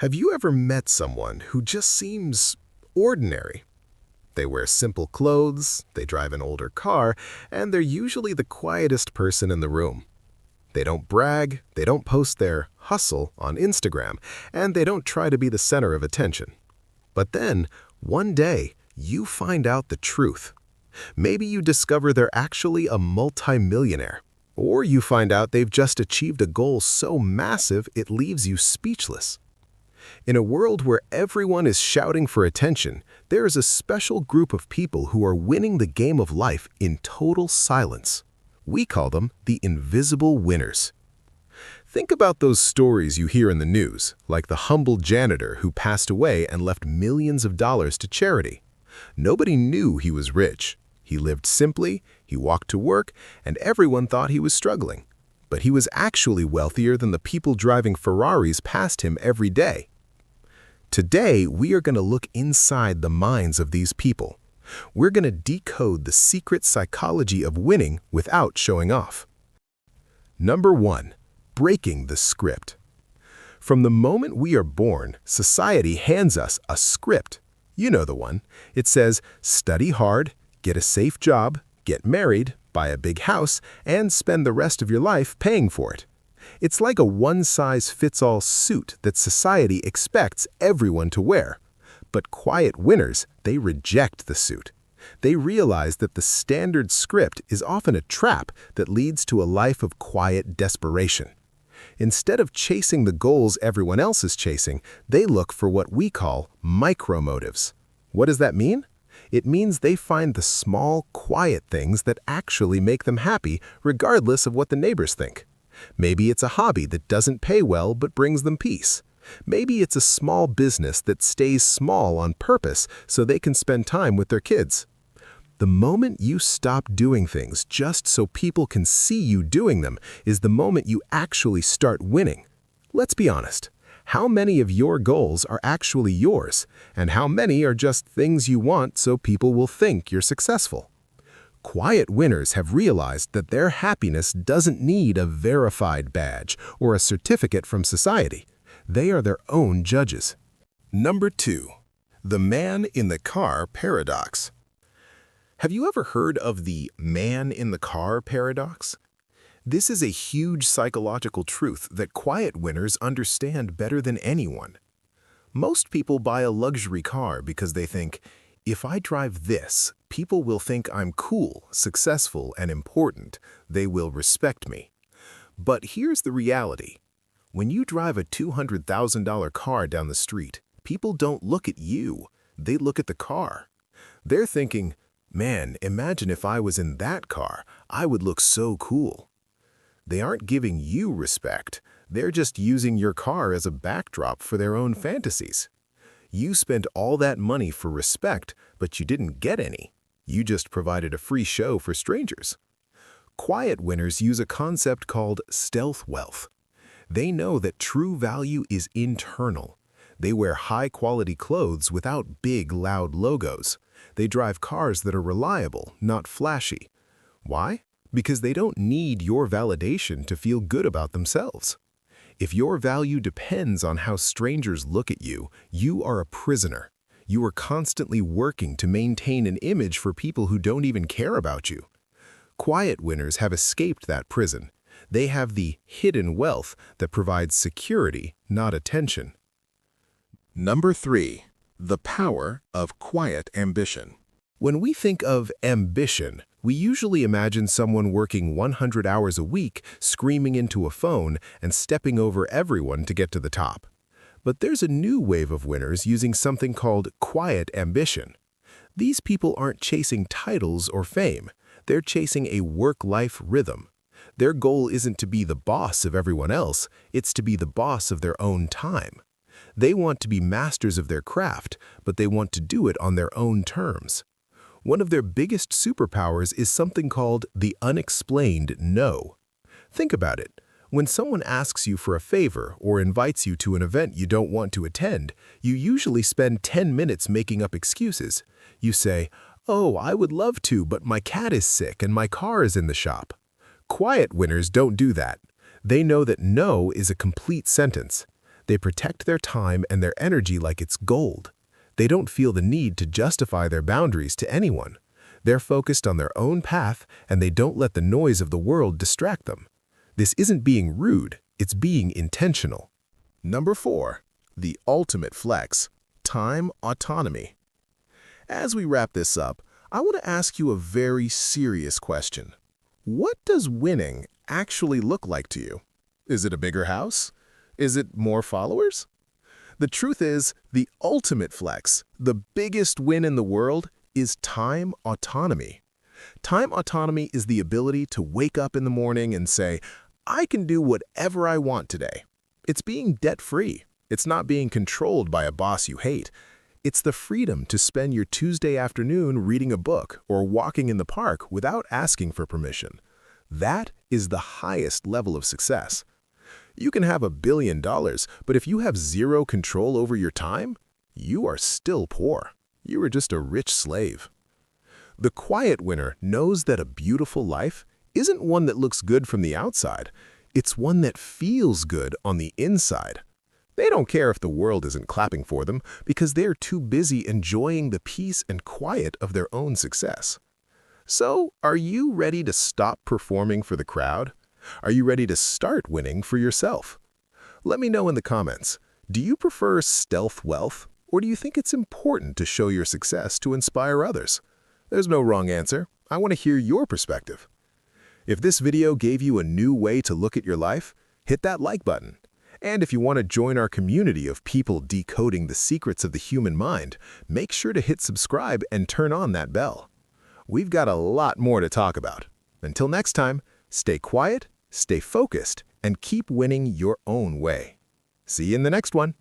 Have you ever met someone who just seems ordinary? They wear simple clothes, they drive an older car, and they're usually the quietest person in the room. They don't brag, they don't post their hustle on Instagram, and they don't try to be the center of attention. But then, one day, you find out the truth. Maybe you discover they're actually a multimillionaire, or you find out they've just achieved a goal so massive it leaves you speechless. In a world where everyone is shouting for attention, there is a special group of people who are winning the game of life in total silence. We call them the invisible winners. Think about those stories you hear in the news, like the humble janitor who passed away and left millions of dollars to charity. Nobody knew he was rich. He lived simply, he walked to work, and everyone thought he was struggling. But he was actually wealthier than the people driving Ferraris past him every day. Today, we are going to look inside the minds of these people. We're going to decode the secret psychology of winning without showing off. Number 1. Breaking the script. From the moment we are born, society hands us a script. You know the one. It says, study hard, get a safe job, get married, buy a big house, and spend the rest of your life paying for it. It's like a one-size-fits-all suit that society expects everyone to wear. But quiet winners, they reject the suit. They realize that the standard script is often a trap that leads to a life of quiet desperation. Instead of chasing the goals everyone else is chasing, they look for what we call micro-motives. What does that mean? It means they find the small, quiet things that actually make them happy, regardless of what the neighbors think. Maybe it's a hobby that doesn't pay well but brings them peace. Maybe it's a small business that stays small on purpose so they can spend time with their kids. The moment you stop doing things just so people can see you doing them is the moment you actually start winning. Let's be honest. How many of your goals are actually yours, and how many are just things you want so people will think you're successful? Quiet winners have realized that their happiness doesn't need a verified badge or a certificate from society. They are their own judges. Number 2. The man in the car paradox. Have you ever heard of the man in the car paradox? This is a huge psychological truth that quiet winners understand better than anyone. Most people buy a luxury car because they think, if I drive this, people will think I'm cool, successful, and important. They will respect me. But here's the reality. When you drive a $200,000 car down the street, people don't look at you. They look at the car. They're thinking, man, imagine if I was in that car, I would look so cool. They aren't giving you respect. They're just using your car as a backdrop for their own fantasies. You spent all that money for respect, but you didn't get any. You just provided a free show for strangers. Quiet winners use a concept called stealth wealth. They know that true value is internal. They wear high-quality clothes without big, loud logos. They drive cars that are reliable, not flashy. Why? Because they don't need your validation to feel good about themselves. If your value depends on how strangers look at you, you are a prisoner. You are constantly working to maintain an image for people who don't even care about you. Quiet winners have escaped that prison. They have the hidden wealth that provides security, not attention. Number 3. The power of quiet ambition. When we think of ambition, we usually imagine someone working 100 hours a week, screaming into a phone, and stepping over everyone to get to the top. But there's a new wave of winners using something called quiet ambition. These people aren't chasing titles or fame. They're chasing a work-life rhythm. Their goal isn't to be the boss of everyone else, it's to be the boss of their own time. They want to be masters of their craft, but they want to do it on their own terms. One of their biggest superpowers is something called the unexplained no. Think about it. When someone asks you for a favor or invites you to an event you don't want to attend, you usually spend 10 minutes making up excuses. You say, "Oh, I would love to, but my cat is sick and my car is in the shop." Quiet winners don't do that. They know that no is a complete sentence. They protect their time and their energy like it's gold. They don't feel the need to justify their boundaries to anyone. They're focused on their own path, and they don't let the noise of the world distract them. This isn't being rude, it's being intentional. Number 4. The ultimate flex: time autonomy. As we wrap this up, I want to ask you a very serious question. What does winning actually look like to you? Is it a bigger house? Is it more followers? The truth is, the ultimate flex, the biggest win in the world, is time autonomy. Time autonomy is the ability to wake up in the morning and say, I can do whatever I want today. It's being debt-free. It's not being controlled by a boss you hate. It's the freedom to spend your Tuesday afternoon reading a book or walking in the park without asking for permission. That is the highest level of success. You can have $1 billion, but if you have zero control over your time, you are still poor. You are just a rich slave. The quiet winner knows that a beautiful life isn't one that looks good from the outside. It's one that feels good on the inside. They don't care if the world isn't clapping for them because they're too busy enjoying the peace and quiet of their own success. So, are you ready to stop performing for the crowd? Are you ready to start winning for yourself? Let me know in the comments. Do you prefer stealth wealth, or do you think it's important to show your success to inspire others? There's no wrong answer. I want to hear your perspective. If this video gave you a new way to look at your life, hit that like button. And if you want to join our community of people decoding the secrets of the human mind, make sure to hit subscribe and turn on that bell. We've got a lot more to talk about. Until next time, stay quiet, stay focused, and keep winning your own way. See you in the next one.